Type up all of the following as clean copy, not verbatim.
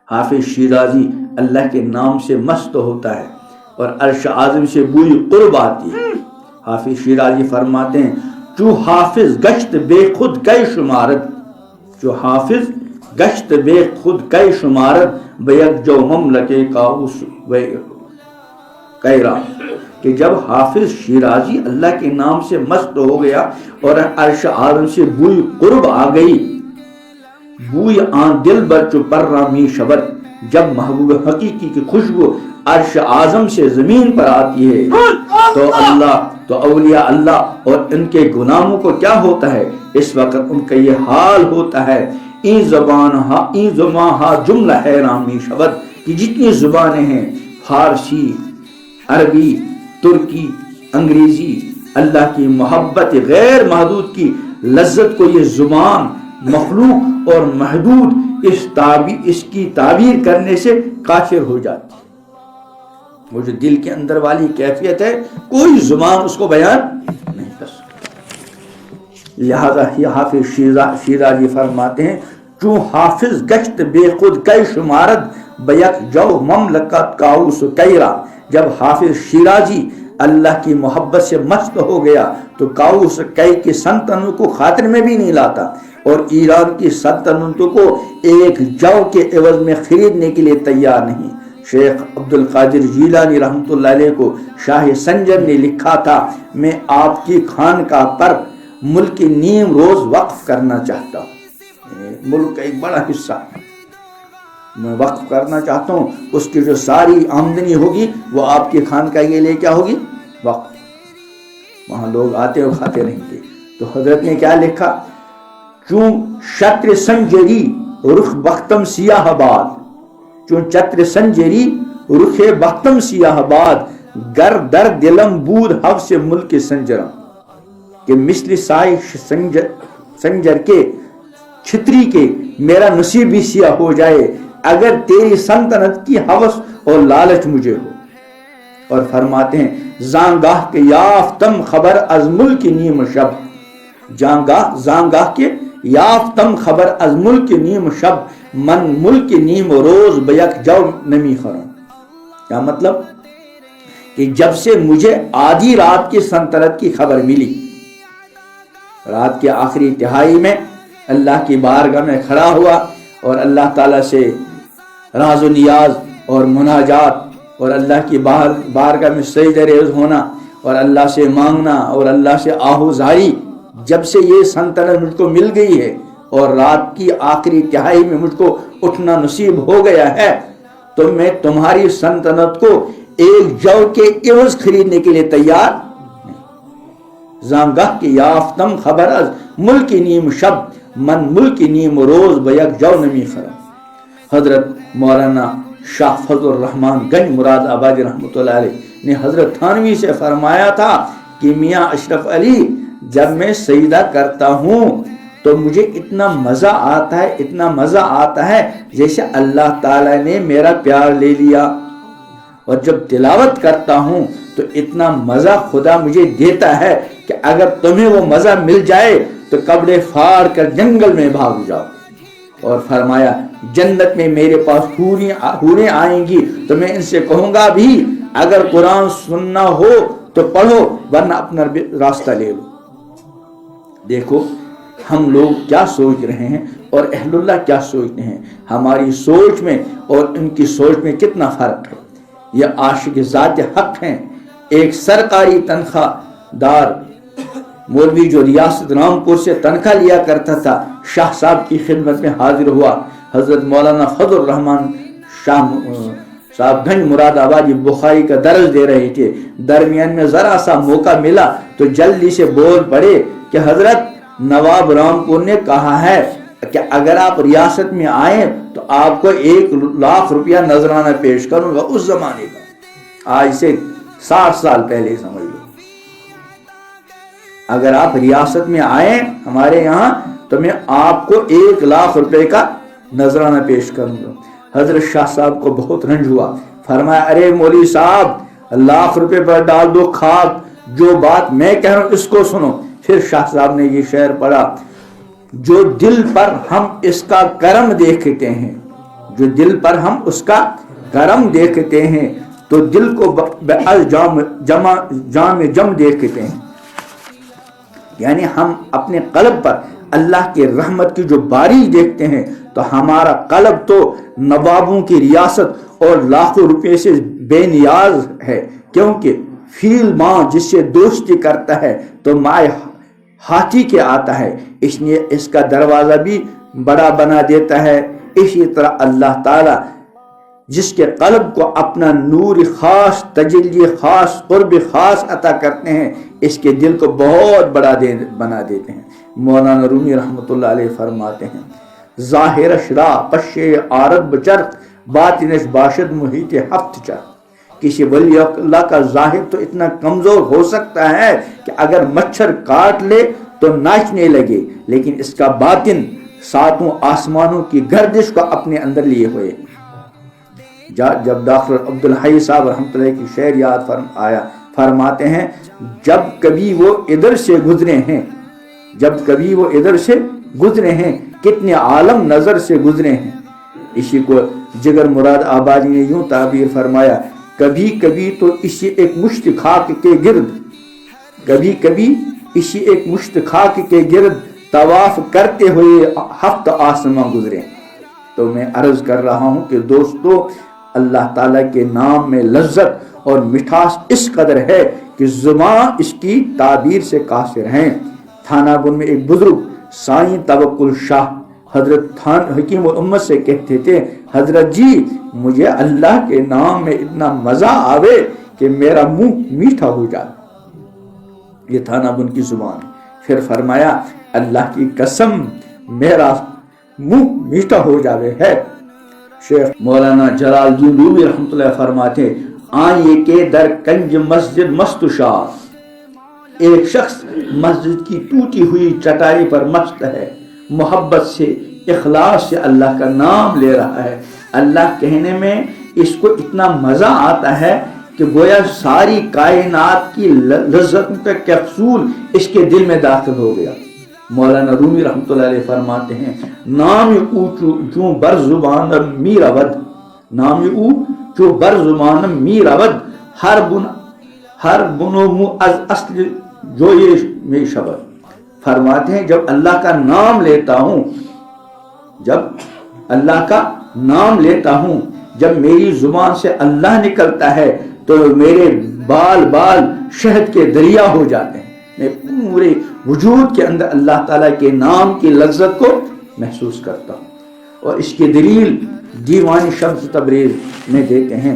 حافظ شیرازی اللہ کے نام سے مست ہوتا ہے اور عرش اعظم سے بوئی قرب آتی ہے. حافظ شیرازی فرماتے ہیں جو حافظ گشت بے خود کئی شمارت، جو حافظ گشت بے خود کئی شمارت بیک جو مملکے کاؤس کیرا، کہ جب حافظ شیرازی اللہ کے نام سے مست ہو گیا اور عرش اعظم سے بوئی قرب آ گئی، بوئی آن دل بر چو پر رامی شبر، جب محبوب حقیقی کی خوشبو عرش اعظم سے زمین پر آتی ہے تو اللہ، تو اولیاء اللہ اور ان کے غلاموں کو کیا ہوتا ہے؟ اس وقت ان کا یہ حال ہوتا ہے این زبان ہا جملہ حیرامی شبد، کہ جتنی زبانیں ہیں فارسی، عربی، ترکی، انگریزی، اللہ کی محبت غیر محدود کی لذت کو یہ زبان مخلوق اور محدود اس کی تعبیر کرنے سے قاصر ہو جاتی ہے. وہ جو دل کے اندر والی کیفیت ہے کوئی زبان اس کو بیان نہیں کر سکتی. لہذا یہ حافظ شیرازی فرماتے ہیں جو حافظ گشت بے خود کئی شمارت بیک جو مملکت کاؤس کیرا، جب حافظ شیرازی اللہ کی محبت سے مست ہو گیا تو کاؤس کئی کی سلطنت کو خاطر میں بھی نہیں لاتا اور ایران کی سلطنتوں کو ایک جو کے عوض میں خریدنے کے لیے تیار نہیں. شیخ عبد القادر جیلانی رحمۃ اللہ علیہ کو شاہ سنجر نے لکھا تھا میں آپ کی خانقاہ پر ملک کی نیم روز وقف کرنا چاہتا ہوں. ملک کا ایک بڑا حصہ میں وقف کرنا چاہتا ہوں، اس کی جو ساری آمدنی ہوگی وہ آپ کی خانقاہ کے لیے کیا ہوگی؟ وقف. وہاں لوگ آتے اور کھاتے رہیں گے. تو حضرت نے کیا لکھا؟ چون شطر سنجری رخ بختم سیاہ باد، چون چتر سنجری رخ بختم سیاہ باد گر در دلم بود حو سے ملک سنجرم، کہ مثل سائے سنجر کے چھتری کے میرا نصیب بھی سیاہ ہو جائے اگر تیری سلطنت کی ہوس اور لالچ مجھے ہو. اور فرماتے ہیں زانگاہ کے یافتم خبر از ملک نیم شب، زانگاہ کے یافتم خبر از ملک نیم شب من ملک نیم روز بیک جو نمی خرم. کیا مطلب؟ کہ جب سے مجھے آدھی رات کی سلطنت کی خبر ملی، رات کے آخری تہائی میں اللہ کی بارگاہ میں کھڑا ہوا اور اللہ تعالیٰ سے راز و نیاز اور مناجات اور اللہ کی بارگاہ میں سجدہ ریز ہونا اور اللہ سے مانگنا اور اللہ سے آہوزاری، جب سے یہ سلطنت مجھ کو مل گئی ہے اور رات کی آخری تہائی میں مجھ کو اٹھنا نصیب ہو گیا ہے تو میں تمہاری سلطنت کو ایک جو کے عوض خریدنے کے لیے تیار نہیں. زانگاہ کی یافتم خبر از ملک نیم شب من ملک نیم روز بیک جو نمی خرم. حضرت مولانا شاہ فضل الرحمن گنج مراد آبادی رحمۃ اللہ علیہ نے حضرت تھانوی سے فرمایا تھا کہ میاں اشرف علی جب میں سجدہ کرتا ہوں تو مجھے اتنا مزہ آتا ہے، اتنا مزہ آتا ہے جیسے اللہ تعالیٰ نے میرا پیار لے لیا، اور جب تلاوت کرتا ہوں تو اتنا مزہ خدا مجھے دیتا ہے کہ اگر تمہیں وہ مزہ مل جائے تو کپڑے پھاڑ کر جنگل میں بھاگ جاؤ. اور فرمایا جنت میں میرے پاس حوریں آئیں گی تو میں ان سے کہوں گا بھی اگر قرآن سننا ہو تو پڑھو ورنہ اپنا راستہ لے لو. دیکھو ہم لوگ کیا سوچ رہے ہیں اور اہل اللہ کیا سوچتے ہیں، ہماری سوچ میں اور ان کی سوچ میں کتنا فرق ہے. یہ عاشق ذات حق ہیں. ایک سرکاری تنخواہ دار مولوی جو ریاست رامپور سے تنخواہ لیا کرتا تھا شاہ صاحب کی خدمت میں حاضر ہوا. حضرت مولانا فضل الرحمن شاہ صاحب گنج مراد آبادی بخاری کا درس دے رہے تھے. درمیان میں ذرا سا موقع ملا تو جلدی سے بول پڑے کہ حضرت نواب رامپور نے کہا ہے کہ اگر آپ ریاست میں آئیں تو آپ کو 1 لاکھ روپیہ نذرانہ پیش کروں گا. اس زمانے کا، آج سے 60 سال پہلے سمجھ لو. اگر آپ ریاست میں آئیں ہمارے یہاں تو میں آپ کو 1 لاکھ روپے کا نذرانہ پیش کروں گا. حضرت شاہ صاحب کو بہت رنج ہوا. فرمایا ارے مولوی صاحب 1 لاکھ روپے پر ڈال دو کھاد، جو بات میں کہہ رہا ہوں اس کو سنو پھر شاہ صاحب نے یہ شعر پڑھا، جو دل پر ہم اس کا کرم دیکھتے ہیں، جو دل پر ہم اس کا کرم دیکھتے ہیں تو دل کو جام دیکھتے ہیں. یعنی ہم اپنے قلب پر اللہ کے رحمت کی جو بارش دیکھتے ہیں تو ہمارا قلب تو نوابوں کی ریاست اور لاکھوں روپے سے بے نیاز ہے، کیونکہ فیل ماں جس سے دوستی کرتا ہے تو مائے ہاتھی کے آتا ہے، اس لیے اس کا دروازہ بھی بڑا بنا دیتا ہے. اسی طرح اللہ تعالی جس کے قلب کو اپنا نور خاص، تجلی خاص، قرب خاص عطا کرتے ہیں، اس کے دل کو بہت بڑا بنا دیتے ہیں. مولانا رومی رحمۃ اللہ علیہ فرماتے ہیں، ظاہرش را پشے آرد بچرخ باطنش باشد محیط ہفت چرخ. کسی ولی اللہ کا ظاہر تو اتنا کمزور ہو سکتا ہے کہ اگر مچھر کاٹ لے تو ناچنے لگے، لیکن اس کا باطن ساتوں آسمانوں کی گردش کو اپنے اندر لیے ہوئے. جب ڈاکٹر عبدالحی صاحب رحمۃ اللہ کی شعر یاد فرماتے ہیں، جب کبھی وہ ادھر سے گزرے ہیں، جب کبھی وہ ادھر سے گزرے ہیں، کتنے عالم نظر سے گزرے ہیں. اسی کو جگر مراد آبادی نے یوں تعبیر فرمایا، کبھی کبھی تو اسی ایک مشت خاک کے گرد، کبھی کبھی اسی ایک مشت خاک کے گرد طواف کرتے ہوئے ہفت آسماں گزرے. تو میں عرض کر رہا ہوں کہ دوستو، اللہ تعالیٰ کے نام میں لذت اور مٹھاس اس قدر ہے کہ زبان اس کی تعبیر سے قاصر ہیں. تھانہ گن میں ایک بزرگ سائیں توکل شاہ حضرت حکیم الامت سے کہتے تھے، حضرت جی مجھے اللہ کے نام میں اتنا مزہ آوے کہ میرا منہ میٹھا ہو جائے. یہ تھانہ گن کی زبان. پھر فرمایا، اللہ کی قسم میرا منہ میٹھا ہو جاوے ہے. شیخ مولانا جلال الدین رومی رحمۃ اللہ فرماتے، آئیے کے در کنج مسجد مست شاہ. ایک شخص مسجد کی ٹوٹی ہوئی چٹائی پر مست ہے، محبت سے، اخلاص سے اللہ کا نام لے رہا ہے. اللہ کہنے میں اس کو اتنا مزہ آتا ہے کہ گویا ساری کائنات کی لذتوں کا کیپسول اس کے دل میں داخل ہو گیا. مولانا رومی رحمۃ اللہ علیہ فرماتے ہیں، نام او چوں بر زبان میر اود، نام او چوں بر زبان میر اود، ہر بنو مو از اصل جو یہ میں شبر. فرماتے ہیں جب اللہ کا نام لیتا ہوں، جب اللہ کا نام لیتا ہوں، جب میری زبان سے اللہ نکلتا ہے تو میرے بال بال شہد کے دریا ہو جاتے ہیں. میں پورے وجود کے اندر اللہ تعالیٰ کے نام کی لذت کو محسوس کرتا ہوں. اور اس کی دلیل دیوان شمس تبریز میں دیتے ہیں.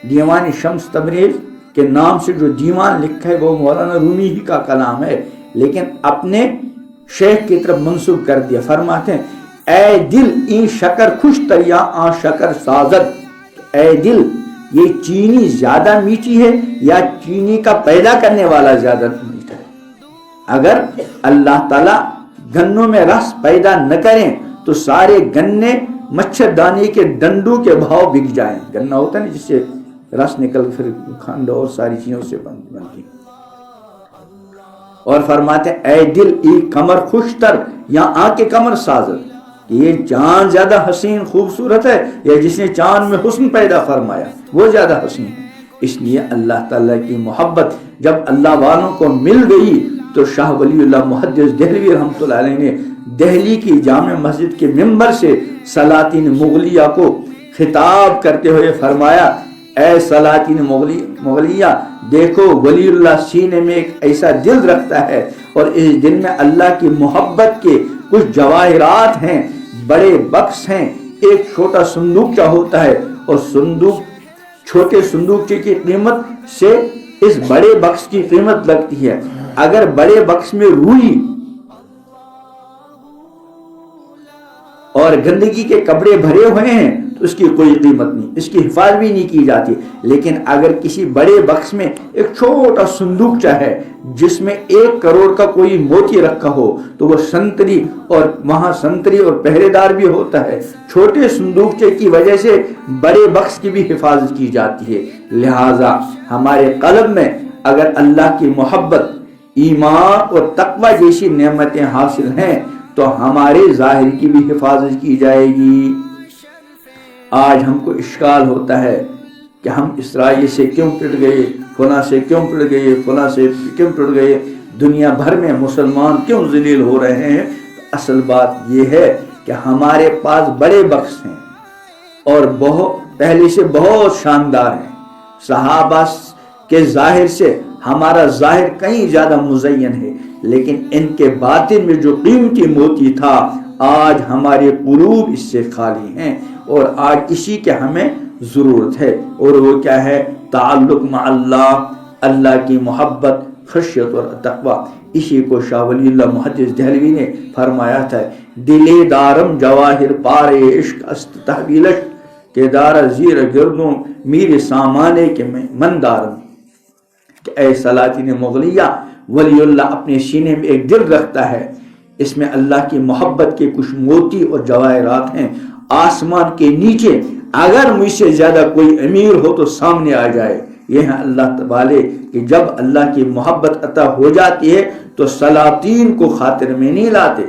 دیوان شمس تبریز کے نام سے جو دیوان لکھا ہے وہ مولانا رومی ہی کا کلام ہے، لیکن اپنے شیخ کی طرف منسوب کر دیا. فرماتے ہیں، اے دل این شکر خوش تر یا آن شکر سازد. اے دل یہ چینی زیادہ میٹھی ہے یا چینی کا پیدا کرنے والا زیادہ میٹھا ہے. اگر اللہ تعالیٰ گنوں میں رس پیدا نہ کریں تو سارے گنے مچھردانی کے ڈنڈوں کے بھاؤ بک جائیں. گنا ہوتا ہے نا جس سے رس نکل پھر کھنڈ اور ساری چیزوں سے بنتی. اور فرماتے ہیں، اے دل ای کمر خوش تر یا آنکھ کے کمر سازد. یہ چاند زیادہ حسین خوبصورت ہے یا جس نے چاند میں حسن پیدا فرمایا وہ زیادہ حسین ہے. اس لیے اللہ تعالیٰ کی محبت جب اللہ والوں کو مل گئی تو شاہ ولی اللہ محدث دہلوی رحمۃ اللہ علیہ نے دہلی کی جامع مسجد کے ممبر سے سلاطین مغلیہ کو خطاب کرتے ہوئے فرمایا، اے سلاطین مغلیہ دیکھو، ولی اللہ سینے میں ایک ایسا دل رکھتا ہے اور اس دل میں اللہ کی محبت کے کچھ جواہرات ہیں، بڑے بکس ہیں. ایک چھوٹا صندوقچہ ہوتا ہے اور چھوٹے صندوقچے کی قیمت سے اس بڑے بکس کی قیمت لگتی ہے. اگر بڑے بکس میں روئی اور گندگی کے کپڑے بھرے ہوئے ہیں تو اس کی کوئی قیمت نہیں، اس کی حفاظت بھی نہیں کی جاتی. لیکن اگر کسی بڑے بکس میں ایک چھوٹا صندوقچہ ہے جس میں 1 کروڑ کا کوئی موتی رکھا ہو تو وہ سنتری، اور وہاں سنتری اور پہرے دار بھی ہوتا ہے. چھوٹے صندوقچے کی وجہ سے بڑے بکس کی بھی حفاظت کی جاتی ہے. لہذا ہمارے قلب میں اگر اللہ کی محبت ایمان اور تقوی جیسی نعمتیں حاصل ہیں تو ہمارے ظاہر کی بھی حفاظت کی جائے گی۔ آج ہم کو اشکال ہوتا ہے کہ ہم اسرائیل سے کیوں پٹ گئے، فلاں سے کیوں پٹ گئے، فلاں سے کیوں پٹ گئے، دنیا بھر میں مسلمان کیوں ذلیل ہو رہے ہیں۔ اصل بات یہ ہے کہ ہمارے پاس بڑے بخش ہیں اور پہلے سے بہت شاندار ہیں۔ صحابہ کے ظاہر سے ہمارا ظاہر کہیں زیادہ مزین ہے، لیکن ان کے باطن میں جو قیمتی موتی تھا آج ہمارے قلوب اس سے خالی ہیں، اور آج اسی کے ہمیں ضرورت ہے، اور وہ کیا ہے؟ تعلق مع اللہ، اللہ کی محبت، خشیت اور تقوی۔ اسی کو شاہ ولی اللہ محدث دہلوی نے فرمایا تھا، دل دارم جواہر پارے عشق است تحویلش کہ دار زیر گردوں میر سامانے کے من دارم۔ کہ اے سلاطین مغلیہ، ولی اللہ اپنے سینے میں ایک دل رکھتا ہے، اس میں اللہ کی محبت کے کچھ موتی اور جواہرات ہیں، آسمان کے نیچے اگر مجھ سے زیادہ کوئی امیر ہو تو سامنے آ جائے۔ یہ ہیں اللہ والے کہ جب اللہ کی محبت عطا ہو جاتی ہے تو سلاطین کو خاطر میں نہیں لاتے،